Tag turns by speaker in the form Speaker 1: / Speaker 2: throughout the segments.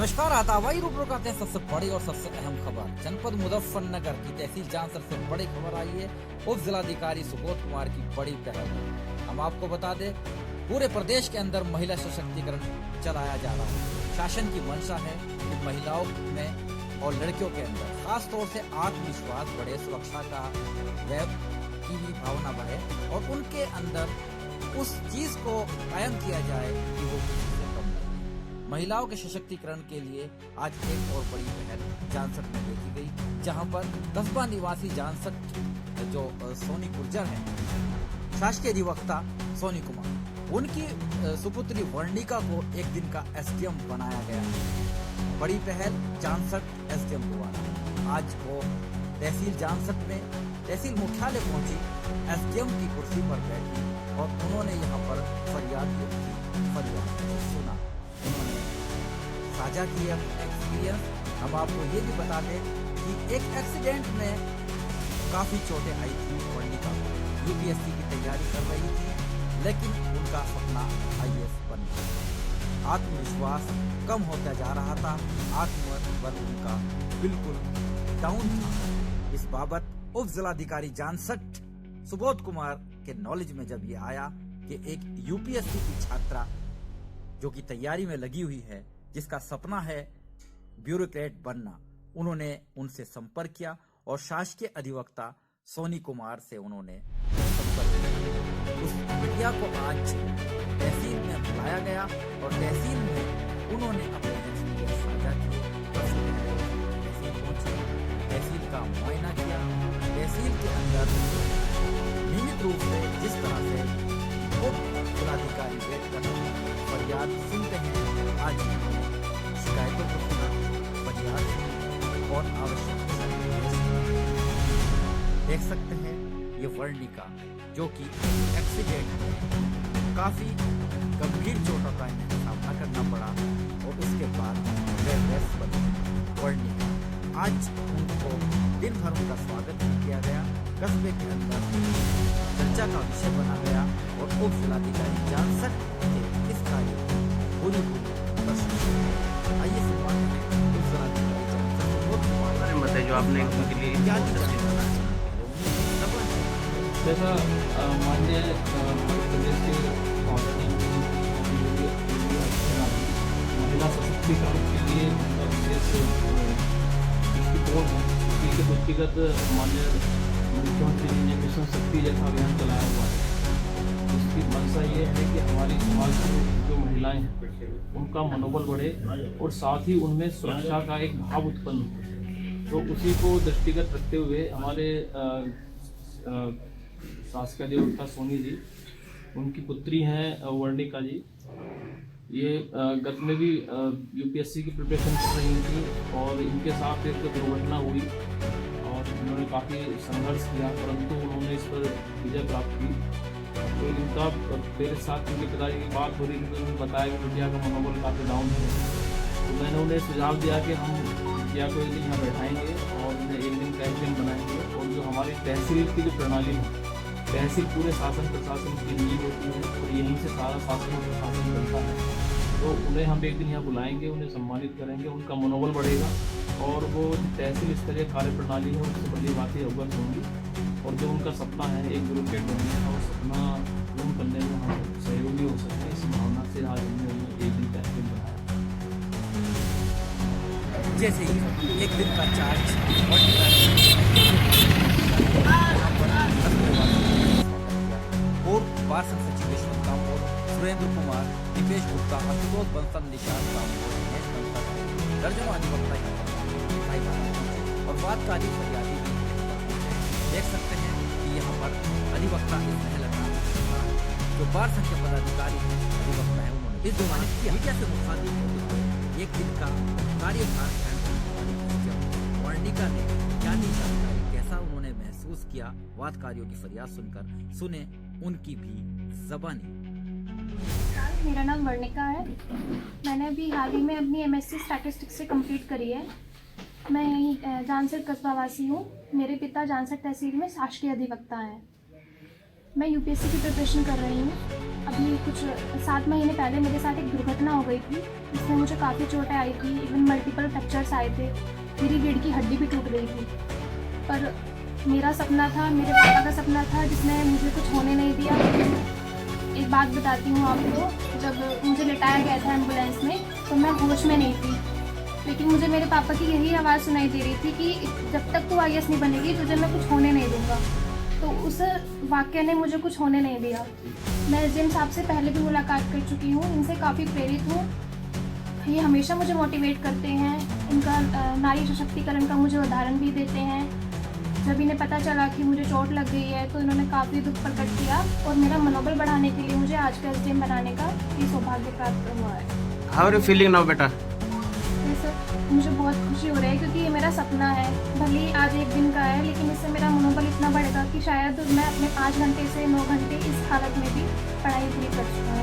Speaker 1: नमस्कार। आतावाई रूप रुकाते हैं सबसे बड़ी और सबसे अहम खबर। जनपद मुजफ्फरनगर की तहसील जानसर से बड़ी खबर आई है। उप जिलाधिकारी सुबोध कुमार की बड़ी पहल। हम आपको बता दें, पूरे प्रदेश के अंदर महिला सशक्तिकरण चलाया जा रहा है। शासन की मंशा है कि महिलाओं में और लड़कियों के अंदर खास तौर से आत्मविश्वास बढ़े, सुरक्षा का वह की भी भावना बढ़े और उनके अंदर उस चीज को कायम किया जाए कि वो किसी से कम नहीं। महिलाओं के सशक्तिकरण के लिए आज एक और बड़ी पहल जानसठ में देखी गई, जहां पर कस्बा निवासी जानसठ जो सोनी गुर्जर है, शासकीय अधिवक्ता सोनी कुमार, उनकी सुपुत्री वर्णिका को एक दिन का एसडीएम बनाया गया। बड़ी पहल जानसठ एसडीएम द्वारा। आज वो तहसील जानसठ में तहसील मुख्यालय पहुंची, एसडीएम की कुर्सी पर बैठी और उन्होंने यहाँ पर फरियाद सुना, उन्होंने साझा किया एक्सपीरियंस। हम आपको ये भी बता दें कि एक एक्सीडेंट में काफी चोटें आई थी वर्णिका को। यूपीएससी की तैयारी कर रही थी, लेकिन उनका सपना आईएएस बनना। आत्मविश्वास कम होता जा रहा था, आत्मबल उनका बिल्कुल डाउन था। इस बाबत उप जिलाधिकारी जानसठ सुबोध कुमार के नॉलेज में जब ये आया कि एक यूपीएससी की छात्रा जो कि तैयारी में लगी हुई है, जिसका सपना है ब्यूरोक्रेट बनना, उन्होंने उनसे संपर्क किया और शासकीय अधिवक्ता सोनी कुमार से उन्होंने संपर्क किया। उस मीडिया को आज तहसील में बुलाया गया और तहसील में उन्होंने अपने एक्सपीरियंस साझा किए। तहसील पहुंचे, तहसील का मुआयना किया। तहसील के अंदर नियमित रूप से जिस तरह से उप जिलाधिकारी बैठ कर फरियाद सुनते हैं, आज उन्होंने शिकायतों को सुना, फरियाद सुनी और आवश्यक देख सकते हैं ये वर्णिका जो कि एक्सीडेंट में काफी गंभीर चोटों का इन्हें सामना करना पड़ा और उसके बाद बेहोश बनी वर्णिका। आज उनको दिन भर उनका स्वागत किया गया, कस्बे के अंदर चर्चा का विषय बना गया और उप जिलाधिकारी जानसठ के इस कार्य को पूरी प्रशंसा। आइए सुनवाते हैं उप जिलाधिकारी जानसठ
Speaker 2: जो आपने उनके लिए
Speaker 1: क्या
Speaker 3: जैसा माननीय मध्य प्रदेश के महिला सशक्तिकरण के लिए उनका विशेष दृष्टिकोण है। इसके दृष्टिगत माननीय मुख्यमंत्री जी ने मिशन शक्ति जैसा अभियान चलाया हुआ है। इसकी मंशा ये है कि हमारी समाज की जो महिलाएं हैं उनका मनोबल बढ़े और साथ ही उनमें सुरक्षा का एक भाव उत्पन्न हो। तो उसी को दृष्टिगत रखते हुए हमारे शासकीय अधिवक्ता सोनी जी, उनकी पुत्री हैं वर्णिका जी, ये गत में भी यूपीएससी की प्रिपरेशन कर रही थी और इनके साथ एक दुर्घटना हुई और इन्होंने काफ़ी संघर्ष किया, परंतु उन्होंने इस पर विजय प्राप्त की। तो इनका मेरे साथ उनके पिताजी की बात हो रही थी तो उन्होंने बताया कि बिटिया का मनोबल काफ़ी डाउन है। तो मैंने उन्हें सुझाव दिया कि हम बिटिया को एक दिन यहाँ बैठाएंगे और उन्हें एक दिन का एग्जाम बनाएंगे और जो हमारी तहसील की जो प्रणाली है, तहसील पूरे शासन प्रशासन की नींव होती है और यहीं से सारा शासन और प्रशासन बनता है। तो उन्हें हम एक दिन यहाँ बुलाएंगे, उन्हें सम्मानित करेंगे, उनका मनोबल बढ़ेगा और वो तहसील स्तरीय कार्य प्रणाली है उससे बड़ी बातें अवगत होंगी और जो उनका सपना है एक ब्यूरोक्रेट बनने का, वो सपना पूर्ण करने में हम सहयोगी हो सकते हैं। इस भावना से आज हमने उन्हें एक दिन तहसील बनाया।
Speaker 1: जैसे ही एक दिन का चार्ज और बार सचिव यशवंत कामोर, सुरेंद्र कुमार, दीपेश गुप्ता, आशुतोष बंसल, निशांत कामोर, दिनेश बंसल, दर्जनों अधिवक्ता और वादकारी फरियादी भी देख सकते हैं कि यहाँ पर अधिवक्ता जो बार संघ के पदाधिकारी अधिवक्ता है, उन्होंने इस दौरान मीडिया से मुखातिब होते हुए एक दिन का कार्यभार वर्णिका ने क्या दी जानकारी, कैसा उन्होंने महसूस किया वादकारियों की फरियाद सुनकर, सुने उनकी भी ज़बानी।
Speaker 4: मेरा नाम वर्णिका है। मैंने अभी हाल ही में अपनी एमएससी स्टैटिस्टिक्स से कंप्लीट करी है। मैं यहीं जानसठ कस्बा वासी हूँ। मेरे पिता जानसठ तहसील में शासकीय अधिवक्ता हैं। मैं यूपीएससी की प्रिपरेशन कर रही हूँ। अभी कुछ 7 महीने पहले मेरे साथ एक दुर्घटना हो गई थी, जिसमें मुझे काफ़ी चोटें आई थी, इवन मल्टीपल फ्रैक्चर्स आए थे, मेरी रीढ़ की हड्डी भी टूट गई थी। पर मेरा सपना था, मेरे पापा का सपना था, जिसने मुझे कुछ होने नहीं दिया। एक बात बताती हूँ आपको, जब मुझे लिटाया गया था एम्बुलेंस में तो मैं होश में नहीं थी, लेकिन मुझे मेरे पापा की यही आवाज़ सुनाई दे रही थी कि जब तक तू आईएएस नहीं बनेगी तुझे मैं कुछ होने नहीं दूंगा। तो उस वाक्य ने मुझे कुछ होने नहीं दिया। मैं एसडीएम साहब से पहले भी मुलाकात कर चुकी हूँ, इनसे काफ़ी प्रेरित हूँ। ये हमेशा मुझे मोटिवेट करते हैं, इनका नारी सशक्तिकरण का मुझे उदाहरण भी देते हैं। जब इन्हें पता चला कि मुझे चोट लग गई है तो इन्होंने काफ़ी दुख प्रकट किया और मेरा मनोबल बढ़ाने के लिए मुझे आज का एसडीएम बनाने का ये सौभाग्य प्राप्त हुआ है।
Speaker 2: How are you feeling now बेटा?
Speaker 4: सर मुझे बहुत खुशी हो रही है, क्योंकि ये मेरा सपना है। भले ही आज एक दिन का है, लेकिन इससे मेरा मनोबल इतना बढ़ेगा कि शायद मैं अपने 5 घंटे से 9 घंटे इस हालत में भी पढ़ाई पूरी कर सकूँ।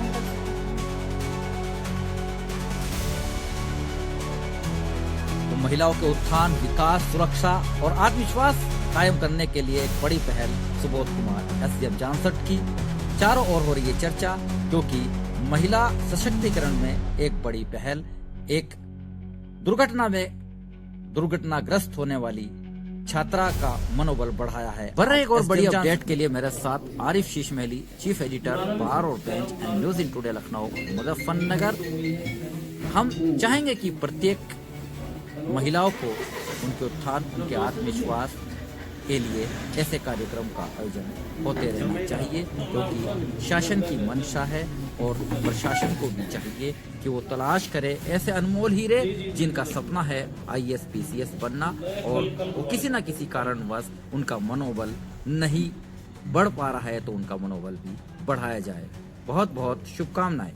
Speaker 1: तो महिलाओं के उत्थान, विकास, सुरक्षा और आत्मविश्वास कायम करने के लिए एक बड़ी पहल सुबोध कुमार एसडीएम जानसठ की चारों ओर हो रही है चर्चा, क्योंकि महिला सशक्तिकरण में एक बड़ी पहल, एक दुर्घटनाग्रस्त होने वाली छात्रा का मनोबल बढ़ाया है। एक और बड़ी अपडेट के लिए मेरे साथ आरिफ शीश महली, चीफ एडिटर, बार और bench and news in today Lucknow Muzaffarnagar. हम चाहेंगे कि प्रत्येक महिलाओं को उनके उत्थान, उनके आत्मविश्वास के लिए ऐसे कार्यक्रम का आयोजन होते रहना चाहिए, क्योंकि शासन की मंशा है और प्रशासन को भी चाहिए कि वो तलाश करे ऐसे अनमोल हीरे जिनका सपना है आईएएस पीसीएस बनना, और वो किसी न किसी कारणवश उनका मनोबल नहीं बढ़ पा रहा है तो उनका मनोबल भी बढ़ाया जाए। बहुत बहुत शुभकामनाएं।